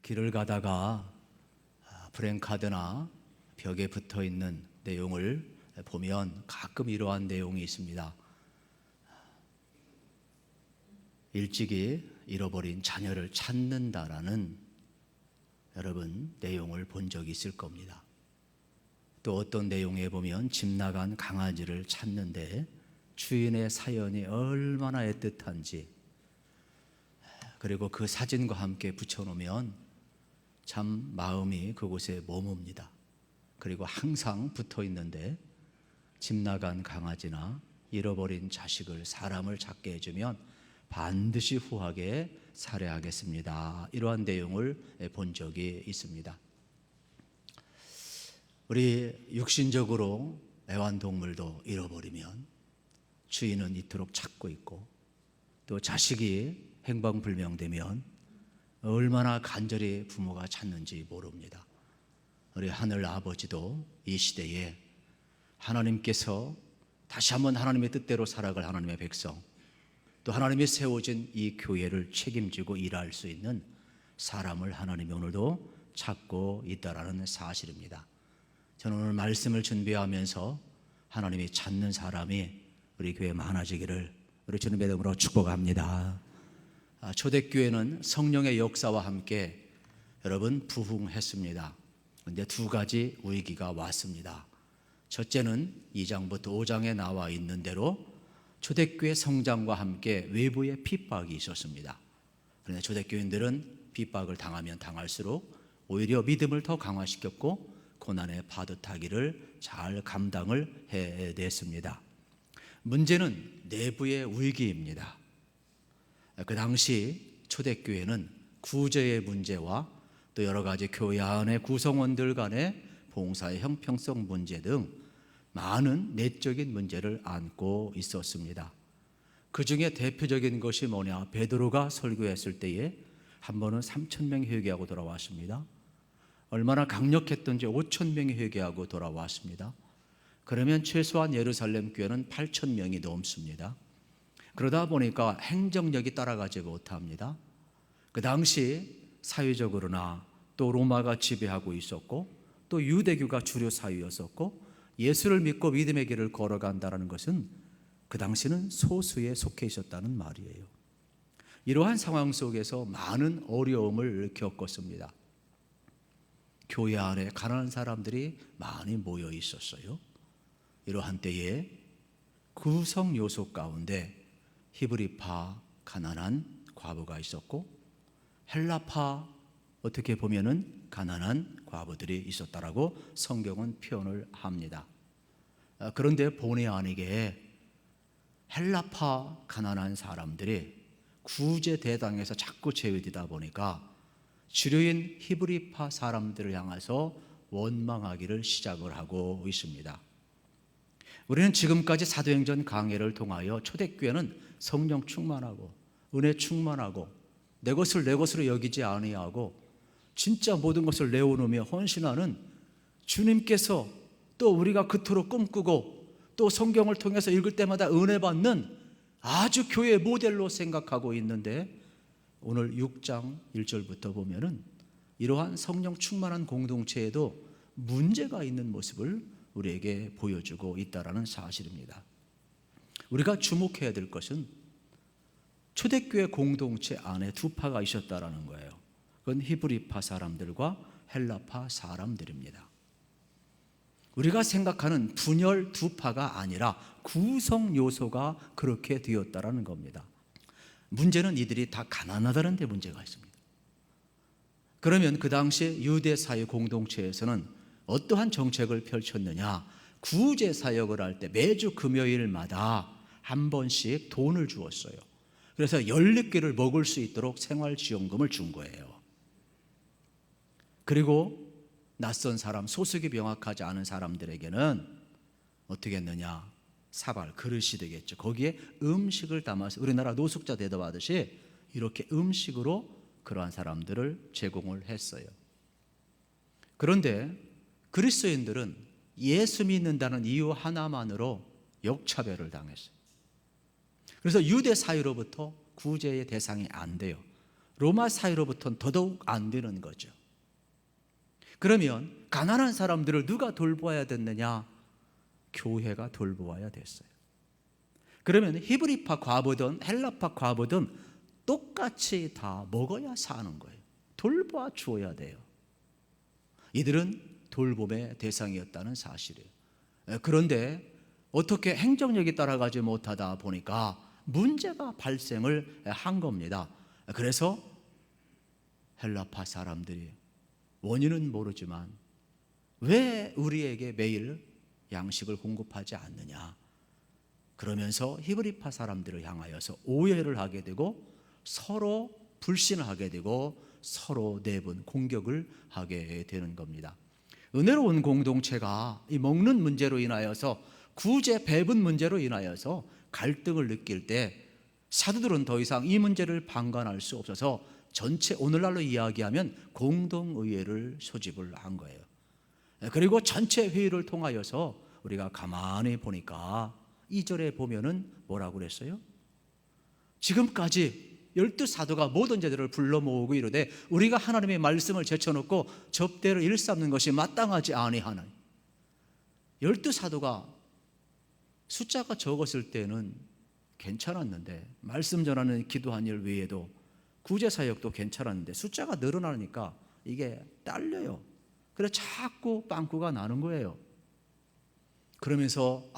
길을 가다가 프랜카드나 벽에 붙어 있는 내용을 보면 가끔 이러한 내용이 있습니다. 일찍이 잃어버린 자녀를 찾는다라는 여러분 내용을 본 적이 있을 겁니다. 또 어떤 내용에 보면 집 나간 강아지를 찾는데 주인의 사연이 얼마나 애틋한지, 그리고 그 사진과 함께 붙여놓으면 참 마음이 그곳에 머뭅니다. 그리고 항상 붙어 있는데 집 나간 강아지나 잃어버린 자식을 사람을 찾게 해주면 반드시 후하게 살해하겠습니다. 이러한 내용을 본 적이 있습니다. 우리 육신적으로 애완동물도 잃어버리면 주인은 이토록 찾고 있고, 또 자식이 행방불명되면 얼마나 간절히 부모가 찾는지 모릅니다. 우리 하늘 아버지도 이 시대에 하나님께서 다시 한번 하나님의 뜻대로 살아갈 하나님의 백성, 또 하나님이 세워진 이 교회를 책임지고 일할 수 있는 사람을 하나님이 오늘도 찾고 있다라는 사실입니다. 저는 오늘 말씀을 준비하면서 하나님이 찾는 사람이 우리 교회에 많아지기를 우리 주님의 이름으로 축복합니다. 초대교회는 성령의 역사와 함께 여러분 부흥했습니다. 그런데 두 가지 위기가 왔습니다. 첫째는 2장부터 5장에 나와 있는 대로 초대교회 성장과 함께 외부의 핍박이 있었습니다. 그런데 초대교인들은 핍박을 당하면 당할수록 오히려 믿음을 더 강화시켰고 고난의 파도타기를 잘 감당을 해냈습니다. 문제는 내부의 위기입니다. 그 당시 초대교회는 구제의 문제와 또 여러 가지 교회 안의 구성원들 간의 봉사의 형평성 문제 등 많은 내적인 문제를 안고 있었습니다. 그 중에 대표적인 것이 뭐냐? 베드로가 설교했을 때에 한 번은 3,000명이 회개하고 돌아왔습니다. 얼마나 강력했던지 5,000명이 회개하고 돌아왔습니다. 그러면 최소한 예루살렘 교회는 8,000명이 넘습니다. 그러다 보니까 행정력이 따라가지 못합니다. 그 당시 사회적으로나 또 로마가 지배하고 있었고 또 유대교가 주류 사회였었고 예수를 믿고 믿음의 길을 걸어간다는 것은 그 당시는 소수에 속해 있었다는 말이에요. 이러한 상황 속에서 많은 어려움을 겪었습니다. 교회 안에 가난한 사람들이 많이 모여 있었어요. 이러한 때에 구성 요소 가운데 히브리파 가난한 과부가 있었고 헬라파 어떻게 보면은 가난한 과부들이 있었다라고 성경은 표현을 합니다. 그런데 본의 아니게 헬라파 가난한 사람들이 구제 대상에서 자꾸 제외되다 보니까 주류인 히브리파 사람들을 향해서 원망하기를 시작을 하고 있습니다. 우리는 지금까지 사도행전 강해를 통하여 초대교회는 성령 충만하고 은혜 충만하고 내 것을 내 것으로 여기지 아니하고 진짜 모든 것을 내어놓으며 헌신하는 주님께서 또 우리가 그토록 꿈꾸고 또 성경을 통해서 읽을 때마다 은혜 받는 아주 교회의 모델로 생각하고 있는데 오늘 6장 1절부터 보면은 이러한 성령 충만한 공동체에도 문제가 있는 모습을 우리에게 보여주고 있다는 사실입니다. 우리가 주목해야 될 것은 초대교회 공동체 안에 두 파가 있었다는 거예요. 그건 히브리파 사람들과 헬라파 사람들입니다. 우리가 생각하는 분열 두 파가 아니라 구성 요소가 그렇게 되었다는 겁니다. 문제는 이들이 다 가난하다는 데 문제가 있습니다. 그러면 그 당시 유대 사회 공동체에서는 어떠한 정책을 펼쳤느냐? 구제 사역을 할 때 매주 금요일마다 한 번씩 돈을 주었어요. 그래서 14끼를 먹을 수 있도록 생활지원금을 준 거예요. 그리고 낯선 사람, 소득이 명확하지 않은 사람들에게는 어떻게 했느냐? 사발, 그릇이 되겠죠. 거기에 음식을 담아서 우리나라 노숙자 대접하듯이 이렇게 음식으로 그러한 사람들을 제공을 했어요. 그런데 그리스도인들은 예수 믿는다는 이유 하나만으로 역차별을 당했어요. 그래서 유대 사회로부터 구제의 대상이 안 돼요. 로마 사회로부터는 더더욱 안 되는 거죠. 그러면 가난한 사람들을 누가 돌보아야 됐느냐? 교회가 돌보아야 됐어요. 그러면 히브리파 과부든 헬라파 과부든 똑같이 다 먹어야 사는 거예요. 돌보아 주어야 돼요. 이들은 돌봄의 대상이었다는 사실이에요. 그런데 어떻게 행정력이 따라가지 못하다 보니까 문제가 발생을 한 겁니다. 그래서 헬라파 사람들이 원인은 모르지만 왜 우리에게 매일 양식을 공급하지 않느냐, 그러면서 히브리파 사람들을 향하여서 오해를 하게 되고 서로 불신을 하게 되고 서로 내분 공격을 하게 되는 겁니다. 은혜로운 공동체가 이 먹는 문제로 인하여서 구제 배분 문제로 인하여서 갈등을 느낄 때 사도들은 더 이상 이 문제를 방관할 수 없어서 전체 오늘날로 이야기하면 공동의회를 소집을 한 거예요. 그리고 전체 회의를 통하여서 우리가 가만히 보니까 2절에 보면은 뭐라고 그랬어요? 지금까지 12사도가 모든 자들을 불러 모으고 이르되 우리가 하나님의 말씀을 제쳐놓고 접대를 일삼는 것이 마땅하지 아니하나니. 12사도가 숫자가 적었을 때는 괜찮았는데, 말씀 전하는 기도한 일 외에도 구제사역도 괜찮았는데 숫자가 늘어나니까 이게 딸려요. 그래서 자꾸 빵꾸가 나는 거예요. 그러면서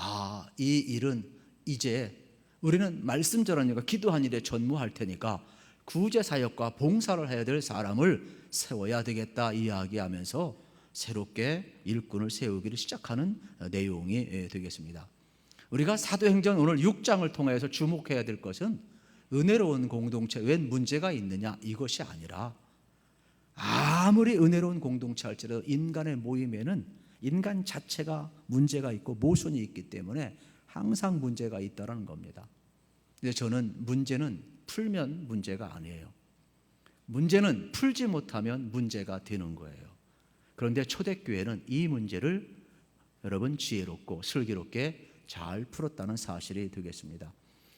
이 일은 이제 우리는 말씀 전하는 일과 기도한 일에 전무할 테니까 구제사역과 봉사를 해야 될 사람을 세워야 되겠다 이야기하면서 새롭게 일꾼을 세우기를 시작하는 내용이 되겠습니다. 우리가 사도행전 오늘 6장을 통해서 주목해야 될 것은 은혜로운 공동체 웬 문제가 있느냐 이것이 아니라, 아무리 은혜로운 공동체 할지라도 인간의 모임에는 인간 자체가 문제가 있고 모순이 있기 때문에 항상 문제가 있다는 겁니다. 근데 저는 문제는 풀면 문제가 아니에요. 문제는 풀지 못하면 문제가 되는 거예요. 그런데 초대교회는 이 문제를 여러분 지혜롭고 슬기롭게 잘 풀었다는 사실이 되겠습니다.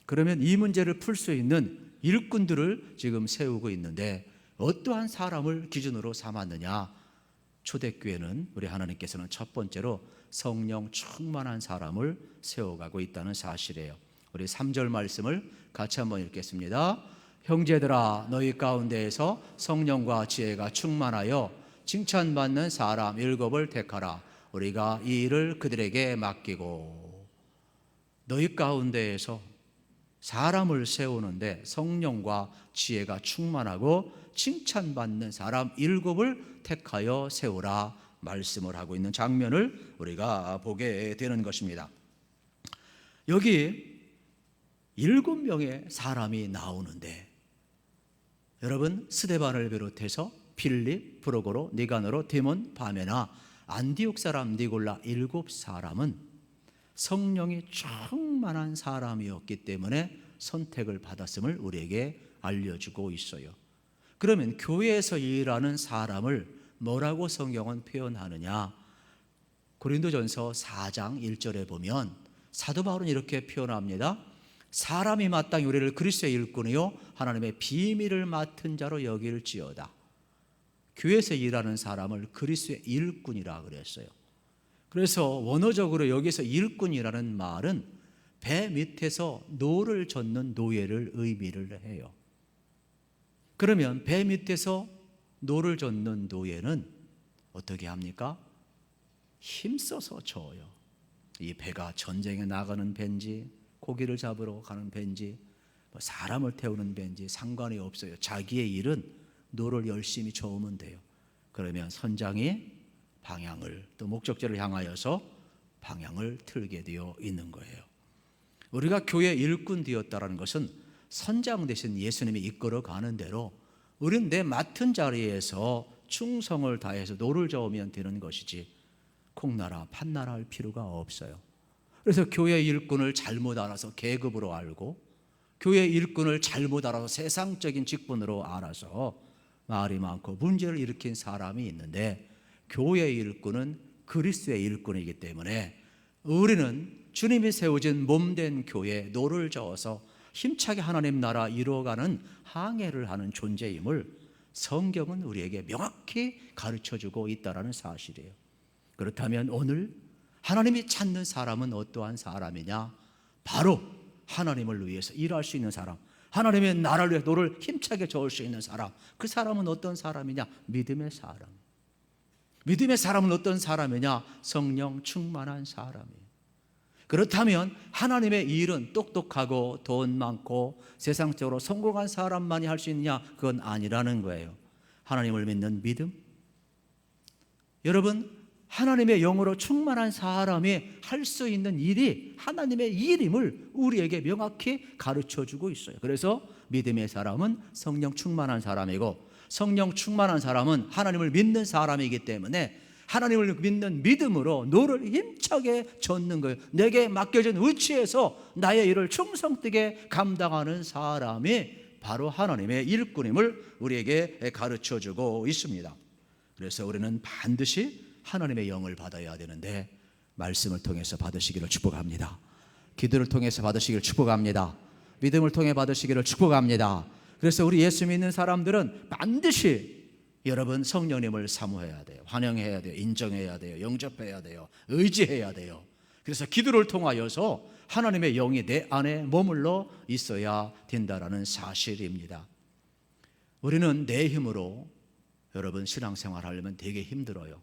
그러면 이 문제를 풀 수 있는 일꾼들을 지금 세우고 있는데 어떠한 사람을 기준으로 삼았느냐? 초대교회는 우리 하나님께서는 첫 번째로 성령 충만한 사람을 세워가고 있다는 사실이에요. 우리 3절 말씀을 같이 한번 읽겠습니다. 형제들아, 너희 가운데에서 성령과 지혜가 충만하여 칭찬받는 사람 7을 택하라. 우리가 이 일을 그들에게 맡기고. 너희 가운데에서 사람을 세우는데 성령과 지혜가 충만하고 칭찬받는 사람 7을 택하여 세우라 말씀을 하고 있는 장면을 우리가 보게 되는 것입니다. 여기 7명의 사람이 나오는데, 여러분 스데반을 비롯해서 필립, 프로고로, 니가노로, 디몬, 바메나, 안디옥 사람 니골라 7사람은 성령이 충만한 사람이었기 때문에 선택을 받았음을 우리에게 알려주고 있어요. 그러면 교회에서 일하는 사람을 뭐라고 성경은 표현하느냐? 고린도전서 4장 1절에 보면 사도 바울은 이렇게 표현합니다. 사람이 마땅히 우리를 그리스도의 일꾼이요 하나님의 비밀을 맡은 자로 여길지어다. 교회에서 일하는 사람을 그리스도의 일꾼이라 그랬어요. 그래서 원어적으로 여기서 일꾼이라는 말은 배 밑에서 노를 젓는 노예를 의미를 해요. 그러면 배 밑에서 노를 젓는 노예는 어떻게 합니까? 힘써서 저어요. 이 배가 전쟁에 나가는 배인지 고기를 잡으러 가는 배인지 사람을 태우는 배인지 상관이 없어요. 자기의 일은 노를 열심히 저으면 돼요. 그러면 선장이 방향을, 또 목적지를 향하여서 방향을 틀게 되어 있는 거예요. 우리가 교회 일꾼 되었다는 것은 선장 대신 예수님이 이끌어 가는 대로 우리는 내 맡은 자리에서 충성을 다해서 노를 저으면 되는 것이지 콩나라 판나라 할 필요가 없어요. 그래서 교회 일꾼을 잘못 알아서 계급으로 알고, 교회 일꾼을 잘못 알아서 세상적인 직분으로 알아서 말이 많고 문제를 일으킨 사람이 있는데, 교회 일꾼은 그리스도의 일꾼이기 때문에 우리는 주님이 세워진 몸된 교회에 노를 저어서 힘차게 하나님 나라 이루어가는 항해를 하는 존재임을 성경은 우리에게 명확히 가르쳐주고 있다는 사실이에요. 그렇다면 오늘 하나님이 찾는 사람은 어떠한 사람이냐? 바로 하나님을 위해서 일할 수 있는 사람, 하나님의 나라를 위해 노를 힘차게 저을 수 있는 사람, 그 사람은 어떤 사람이냐? 믿음의 사람. 믿음의 사람은 어떤 사람이냐? 성령 충만한 사람이에요. 그렇다면 하나님의 일은 똑똑하고 돈 많고 세상적으로 성공한 사람만이 할 수 있느냐? 그건 아니라는 거예요. 하나님을 믿는 믿음. 여러분, 하나님의 영으로 충만한 사람이 할 수 있는 일이 하나님의 일임을 우리에게 명확히 가르쳐주고 있어요. 그래서 믿음의 사람은 성령 충만한 사람이고, 성령 충만한 사람은 하나님을 믿는 사람이기 때문에 하나님을 믿는 믿음으로 노를 힘차게 젓는 거예요. 내게 맡겨진 위치에서 나의 일을 충성되게 감당하는 사람이 바로 하나님의 일꾼임을 우리에게 가르쳐주고 있습니다. 그래서 우리는 반드시 하나님의 영을 받아야 되는데, 말씀을 통해서 받으시기를 축복합니다. 기도를 통해서 받으시기를 축복합니다. 믿음을 통해 받으시기를 축복합니다. 그래서 우리 예수 믿는 사람들은 반드시 여러분 성령님을 사모해야 돼요. 환영해야 돼요. 인정해야 돼요. 영접해야 돼요. 의지해야 돼요. 그래서 기도를 통하여서 하나님의 영이 내 안에 머물러 있어야 된다라는 사실입니다. 우리는 내 힘으로 여러분 신앙생활 하려면 되게 힘들어요.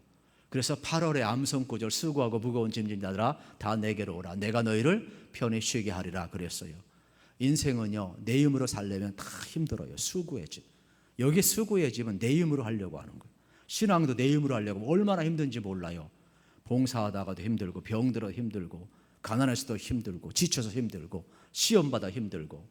그래서 8월에 암송구절 수고하고 무거운 짐진 자들아 다 내게로 오라 내가 너희를 편히 쉬게 하리라 그랬어요. 인생은요, 내 힘으로 살려면 다 힘들어요. 수고의 짐. 여기 수고의 짐은 내 힘으로 하려고 하는 거예요. 신앙도 내 힘으로 하려고 하면 얼마나 힘든지 몰라요. 봉사하다가도 힘들고, 병들어도 힘들고, 가난해서도 힘들고, 지쳐서 힘들고, 시험받아 힘들고.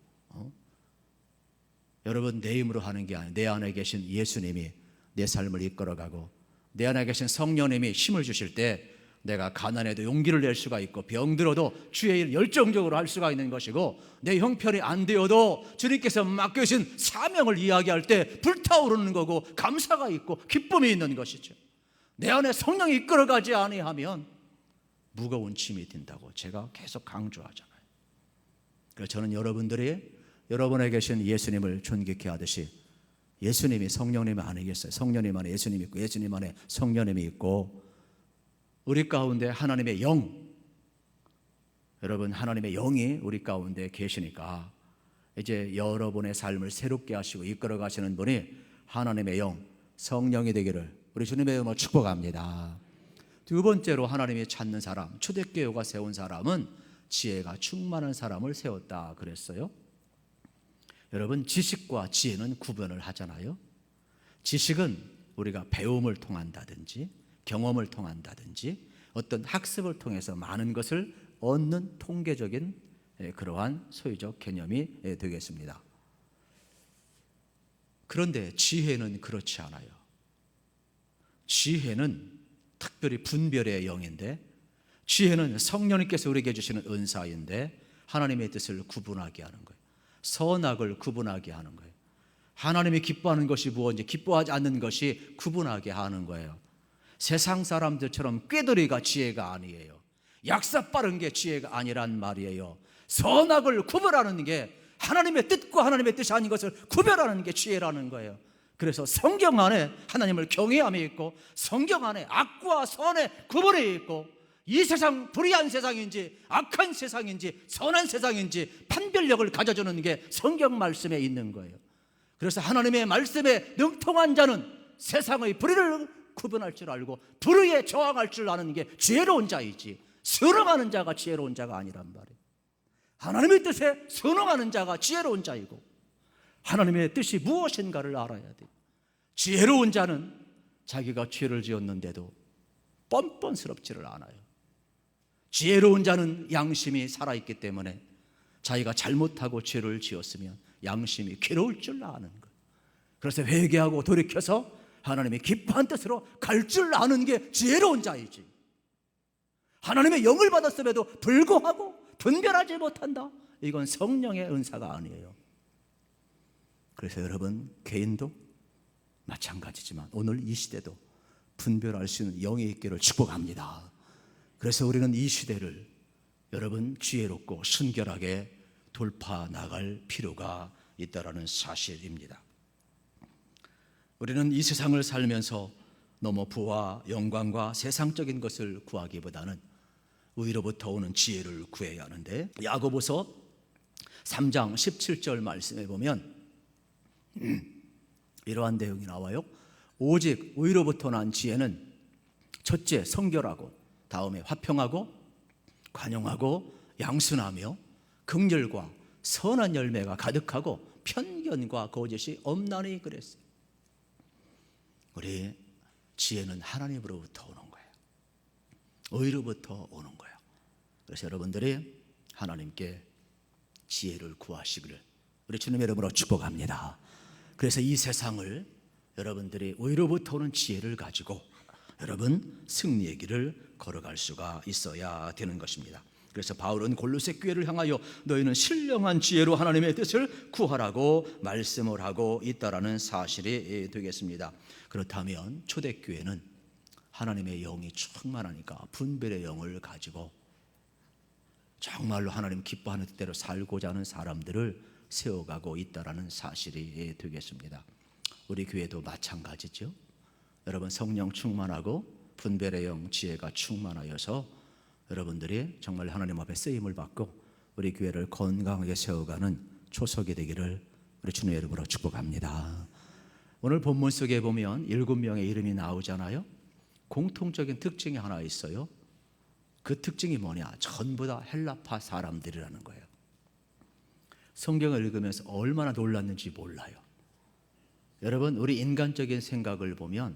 여러분, 내 힘으로 하는 게 아니에요. 내 안에 계신 예수님이 내 삶을 이끌어가고, 내 안에 계신 성령님이 힘을 주실 때 내가 가난해도 용기를 낼 수가 있고, 병들어도 주의 일 열정적으로 할 수가 있는 것이고, 내 형편이 안 되어도 주님께서 맡겨주신 사명을 이야기할 때 불타오르는 거고, 감사가 있고 기쁨이 있는 것이죠. 내 안에 성령이 이끌어가지 아니하면 무거운 짐이 된다고 제가 계속 강조하잖아요. 그래서 저는 여러분들이 여러분에 계신 예수님을 존귀케 하듯이 예수님이 성령님 아니겠어요? 성령님 안에 예수님이 있고, 예수님 안에 성령님이 있고, 우리 가운데 하나님의 영, 여러분 하나님의 영이 우리 가운데 계시니까 이제 여러분의 삶을 새롭게 하시고 이끌어 가시는 분이 하나님의 영, 성령이 되기를 우리 주님의 이름으로 축복합니다. 두 번째로 하나님이 찾는 사람, 초대교회가 세운 사람은 지혜가 충만한 사람을 세웠다 그랬어요. 여러분, 지식과 지혜는 구분을 하잖아요. 지식은 우리가 배움을 통한다든지 경험을 통한다든지 어떤 학습을 통해서 많은 것을 얻는 통계적인 그러한 소유적 개념이 되겠습니다. 그런데 지혜는 그렇지 않아요. 지혜는 특별히 분별의 영인데, 지혜는 성령님께서 우리에게 주시는 은사인데 하나님의 뜻을 구분하게 하는 거예요. 선악을 구분하게 하는 거예요. 하나님이 기뻐하는 것이 무엇인지 기뻐하지 않는 것이 구분하게 하는 거예요. 세상 사람들처럼 꾀돌이가 지혜가 아니에요. 약사 빠른 게 지혜가 아니란 말이에요. 선악을 구별하는 게, 하나님의 뜻과 하나님의 뜻이 아닌 것을 구별하는 게 지혜라는 거예요. 그래서 성경 안에 하나님을 경외함이 있고, 성경 안에 악과 선의 구분이 있고, 이 세상 불의한 세상인지 악한 세상인지 선한 세상인지 판별력을 가져주는 게 성경 말씀에 있는 거예요. 그래서 하나님의 말씀에 능통한 자는 세상의 불의를 구분할 줄 알고 불의에 저항할 줄 아는 게 지혜로운 자이지, 선행하는 자가 지혜로운 자가 아니란 말이에요. 하나님의 뜻에 선행하는 자가 지혜로운 자이고, 하나님의 뜻이 무엇인가를 알아야 돼요. 지혜로운 자는 자기가 죄를 지었는데도 뻔뻔스럽지를 않아요. 지혜로운 자는 양심이 살아있기 때문에 자기가 잘못하고 죄를 지었으면 양심이 괴로울 줄 아는 거예요. 그래서 회개하고 돌이켜서 하나님의 기뻐한 뜻으로 갈 줄 아는 게 지혜로운 자이지, 하나님의 영을 받았음에도 불구하고 분별하지 못한다, 이건 성령의 은사가 아니에요. 그래서 여러분, 개인도 마찬가지지만 오늘 이 시대도 분별할 수 있는 영이 있기를 축복합니다. 그래서 우리는 이 시대를 여러분 지혜롭고 순결하게 돌파 나갈 필요가 있다라는 사실입니다. 우리는 이 세상을 살면서 너무 부와 영광과 세상적인 것을 구하기보다는 위로부터 오는 지혜를 구해야 하는데, 야고보서 3장 17절 말씀에 보면 이러한 내용이 나와요. 오직 위로부터 난 지혜는 첫째 성결하고, 다음에 화평하고 관용하고 양순하며 긍휼과 선한 열매가 가득하고 편견과 거짓이 없나니 그랬어요. 우리 지혜는 하나님으로부터 오는 거예요. 의로부터 오는 거예요. 그래서 여러분들이 하나님께 지혜를 구하시기를 우리 주님의 이름으로 축복합니다. 그래서 이 세상을 여러분들이 의로부터 오는 지혜를 가지고 여러분 승리의 길을 걸어갈 수가 있어야 되는 것입니다. 그래서 바울은 골로새 교회를 향하여 너희는 신령한 지혜로 하나님의 뜻을 구하라고 말씀을 하고 있다라는 사실이 되겠습니다. 그렇다면 초대교회는 하나님의 영이 충만하니까 분별의 영을 가지고 정말로 하나님 기뻐하는 뜻대로 살고자 하는 사람들을 세워가고 있다라는 사실이 되겠습니다. 우리 교회도 마찬가지죠. 여러분 성령 충만하고 분별의 영 지혜가 충만하여서 여러분들이 정말 하나님 앞에 쓰임을 받고 우리 교회를 건강하게 세워가는 초석이 되기를 우리 주님의 이름으로 축복합니다. 오늘 본문 속에 보면 7명의 이름이 나오잖아요. 공통적인 특징이 하나 있어요. 그 특징이 뭐냐? 전부 다 헬라파 사람들이라는 거예요. 성경을 읽으면서 얼마나 놀랐는지 몰라요. 여러분, 우리 인간적인 생각을 보면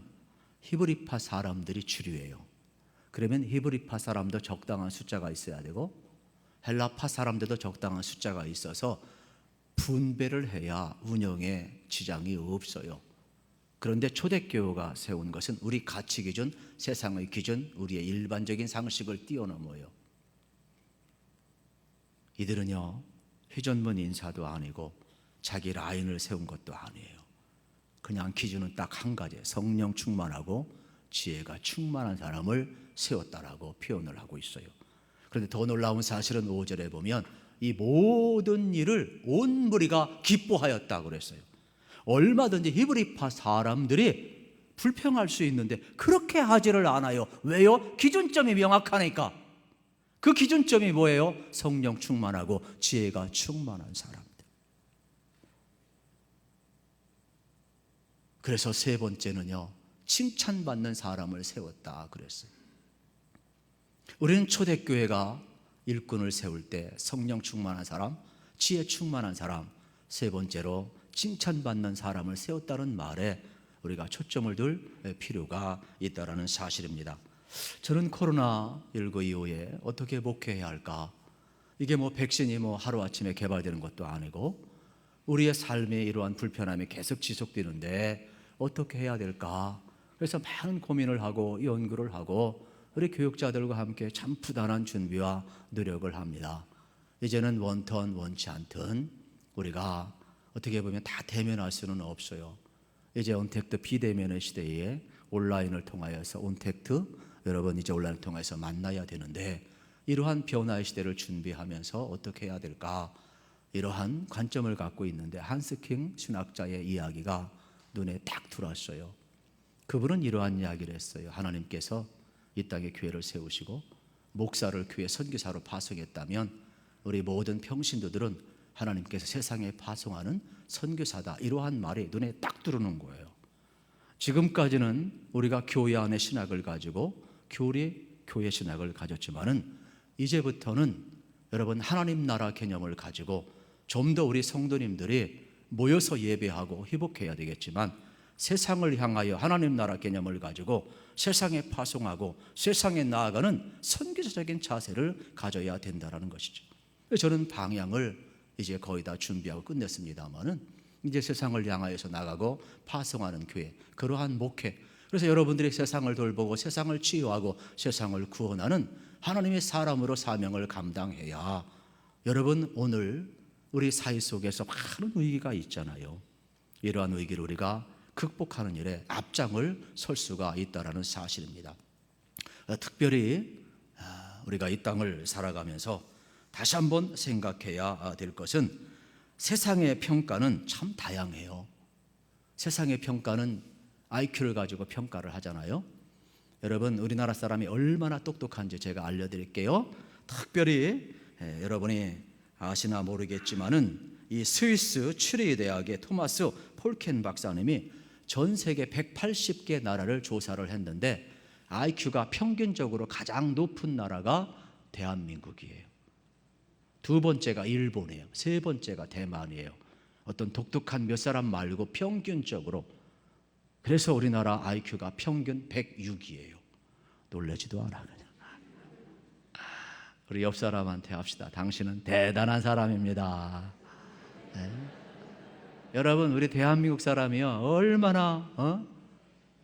히브리파 사람들이 주류예요. 그러면 히브리파 사람도 적당한 숫자가 있어야 되고 헬라파 사람들도 적당한 숫자가 있어서 분배를 해야 운영에 지장이 없어요. 그런데 초대교회가 세운 것은 우리 가치 기준, 세상의 기준, 우리의 일반적인 상식을 뛰어넘어요. 이들은요, 회전문 인사도 아니고 자기 라인을 세운 것도 아니에요. 그냥 기준은 딱 한 가지, 성령 충만하고 지혜가 충만한 사람을 세웠다라고 표현을 하고 있어요. 그런데 더 놀라운 사실은 5절에 보면 이 모든 일을 온 무리가 기뻐하였다고 그랬어요. 얼마든지 히브리파 사람들이 불평할 수 있는데 그렇게 하지를 않아요. 왜요? 기준점이 명확하니까. 그 기준점이 뭐예요? 성령 충만하고 지혜가 충만한 사람들. 그래서 세 번째는요, 칭찬받는 사람을 세웠다 그랬어요. 우리는 초대교회가 일꾼을 세울 때 성령 충만한 사람, 지혜 충만한 사람, 세 번째로 칭찬받는 사람을 세웠다는 말에 우리가 초점을 둘 필요가 있다는 사실입니다. 저는 코로나19 이후에 어떻게 목회해야 할까? 이게 백신이 하루아침에 개발되는 것도 아니고 우리의 삶에 이러한 불편함이 계속 지속되는데 어떻게 해야 될까? 그래서 많은 고민을 하고 연구를 하고 우리 교육자들과 함께 참 부단한 준비와 노력을 합니다. 이제는 원턴 원치 않든 우리가 어떻게 보면 다 대면할 수는 없어요. 이제 온택트 비대면의 시대에 온라인을 통하여서 온택트 여러분 이제 온라인을 통해서 만나야 되는데 이러한 변화의 시대를 준비하면서 어떻게 해야 될까? 이러한 관점을 갖고 있는데 한스킹 신학자의 이야기가 눈에 딱 들어왔어요. 그분은 이러한 이야기를 했어요. 하나님께서 이 땅에 교회를 세우시고 목사를 교회 선교사로 파송했다면 우리 모든 평신도들은 하나님께서 세상에 파송하는 선교사다. 이러한 말이 눈에 딱 들어오는 거예요. 지금까지는 우리가 교회 안의 신학을 가지고 교회 신학을 가졌지만은 이제부터는 여러분 하나님 나라 개념을 가지고 좀 더 우리 성도님들이 모여서 예배하고 회복해야 되겠지만 세상을 향하여 하나님 나라 개념을 가지고 세상에 파송하고 세상에 나아가는 선교사적인 자세를 가져야 된다는 것이죠. 저는 방향을 이제 거의 다 준비하고 끝냈습니다만은 이제 세상을 향하여서 나가고 파송하는 교회, 그러한 목회. 그래서 여러분들이 세상을 돌보고 세상을 치유하고 세상을 구원하는 하나님의 사람으로 사명을 감당해야 여러분 오늘 우리 사회 속에서 많은 위기가 있잖아요. 이러한 위기를 우리가 극복하는 일에 앞장을 설 수가 있다는 사실입니다. 특별히 우리가 이 땅을 살아가면서 다시 한번 생각해야 될 것은 세상의 평가는 참 다양해요. 세상의 평가는 IQ를 가지고 평가를 하잖아요. 여러분, 우리나라 사람이 얼마나 똑똑한지 제가 알려드릴게요. 특별히 여러분이 아시나 모르겠지만은 이 스위스 츄리히 대학의 토마스 폴켄 박사님이 전 세계 180개 나라를 조사를 했는데 IQ가 평균적으로 가장 높은 나라가 대한민국이에요. 두 번째가 일본이에요. 세 번째가 대만이에요. 어떤 독특한 몇 사람 말고 평균적으로. 그래서 우리나라 IQ가 평균 106이에요. 놀라지도 않아 그냥. 우리 옆 사람한테 합시다. 당신은 대단한 사람입니다. 네. 여러분, 우리 대한민국 사람이요 얼마나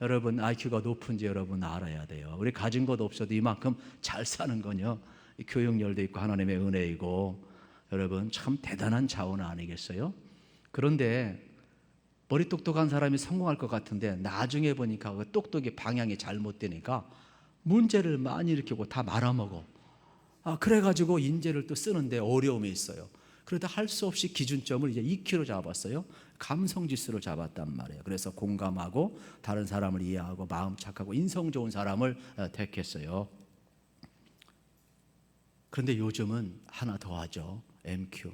여러분 IQ가 높은지 여러분 알아야 돼요. 우리 가진 것 없어도 이만큼 잘 사는 건요 교육열도 있고 하나님의 은혜이고 여러분 참 대단한 자원 아니겠어요? 그런데 머리 똑똑한 사람이 성공할 것 같은데 나중에 보니까 그 똑똑이 방향이 잘못되니까 문제를 많이 일으키고 다 말아먹어. 그래가지고 인재를 또 쓰는데 어려움이 있어요. 그러다 할 수 없이 기준점을 이제 EQ로 잡았어요. 감성지수를 잡았단 말이에요. 그래서 공감하고 다른 사람을 이해하고 마음 착하고 인성 좋은 사람을 택했어요. 그런데 요즘은 하나 더 하죠. MQ.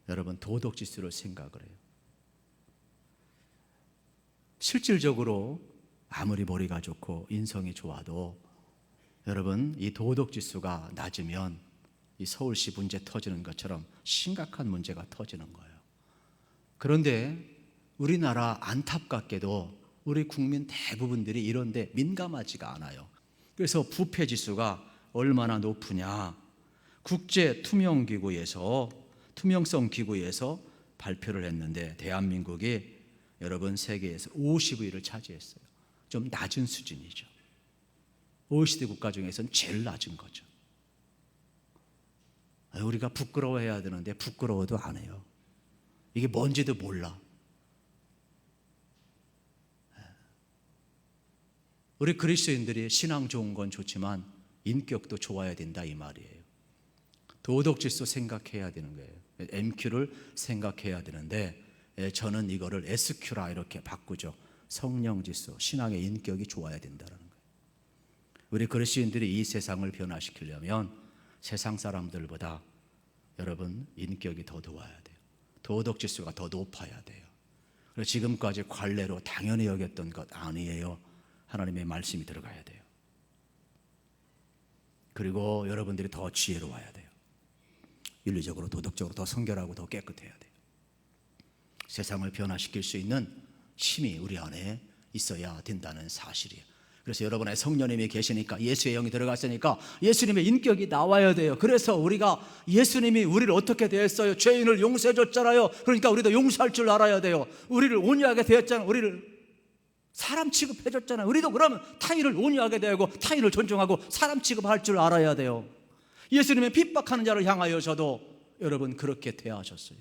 여러분 도덕지수를 생각을 해요. 실질적으로 아무리 머리가 좋고 인성이 좋아도 여러분 이 도덕지수가 낮으면 이 서울시 문제 터지는 것처럼 심각한 문제가 터지는 거예요. 그런데 우리나라 안타깝게도 우리 국민 대부분들이 이런 데 민감하지가 않아요. 그래서 부패지수가 얼마나 높으냐, 국제 투명성 기구에서 발표를 했는데 대한민국이 여러분 세계에서 50위를 차지했어요. 좀 낮은 수준이죠. OECD 국가 중에서는 제일 낮은 거죠. 우리가 부끄러워해야 되는데 부끄러워도 안 해요. 이게 뭔지도 몰라. 우리 그리스도인들이 신앙 좋은 건 좋지만 인격도 좋아야 된다 이 말이에요. 도덕질서 생각해야 되는 거예요. MQ를 생각해야 되는데 저는 이거를 SQ라 이렇게 바꾸죠. 성령지수, 신앙의 인격이 좋아야 된다는 거예요. 우리 그리스도인들이 이 세상을 변화시키려면 세상 사람들보다 여러분 인격이 더 좋아야 돼요. 도덕지수가 더 높아야 돼요. 그래서 지금까지 관례로 당연히 여겼던 것 아니에요. 하나님의 말씀이 들어가야 돼요. 그리고 여러분들이 더 지혜로워야 돼요. 윤리적으로 도덕적으로 더 성결하고 더 깨끗해야 돼요. 세상을 변화시킬 수 있는 힘이 우리 안에 있어야 된다는 사실이에요. 그래서 여러분의 성령님이 계시니까 예수의 영이 들어갔으니까 예수님의 인격이 나와야 돼요. 그래서 우리가 예수님이 우리를 어떻게 대했어요? 죄인을 용서해 줬잖아요. 그러니까 우리도 용서할 줄 알아야 돼요. 우리를 온유하게 대했잖아요. 우리를 사람 취급해 줬잖아요. 우리도 그러면 타인을 온유하게 대하고 타인을 존중하고 사람 취급할 줄 알아야 돼요. 예수님의 핍박하는 자를 향하여서도 여러분 그렇게 대하셨어요.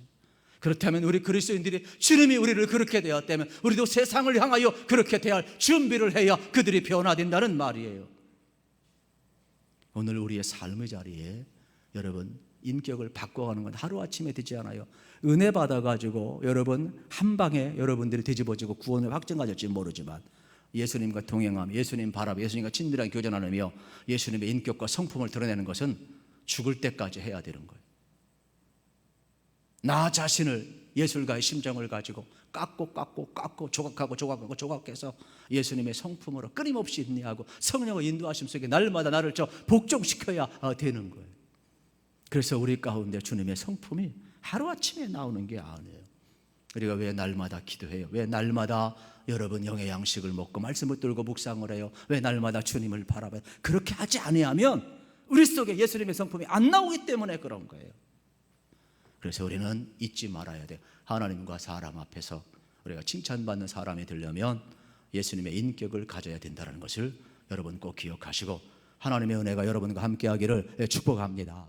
그렇다면 우리 그리스도인들이 주님이 우리를 그렇게 대했다면 우리도 세상을 향하여 그렇게 대할 준비를 해야 그들이 변화된다는 말이에요. 오늘 우리의 삶의 자리에 여러분 인격을 바꿔가는 건 하루아침에 되지 않아요. 은혜 받아가지고 여러분 한 방에 여러분들이 뒤집어지고 구원을 확정가질지 모르지만 예수님과 동행하며 예수님 바라보며 예수님과 친밀하게 교제하며 예수님의 인격과 성품을 드러내는 것은 죽을 때까지 해야 되는 거예요. 나 자신을 예술가의 심정을 가지고 깎고 조각해서 예수님의 성품으로 끊임없이 인내하고 성령의 인도하심 속에 날마다 나를 복종시켜야 되는 거예요. 그래서 우리 가운데 주님의 성품이 하루아침에 나오는 게 아니에요. 우리가 왜 날마다 기도해요? 왜 날마다 여러분 영의 양식을 먹고 말씀을 들고 묵상을 해요? 왜 날마다 주님을 바라봐요? 그렇게 하지 아니하면 우리 속에 예수님의 성품이 안 나오기 때문에 그런 거예요. 그래서 우리는 잊지 말아야 돼요. 하나님과 사람 앞에서 우리가 칭찬받는 사람이 되려면 예수님의 인격을 가져야 된다는 것을 여러분 꼭 기억하시고 하나님의 은혜가 여러분과 함께하기를 축복합니다.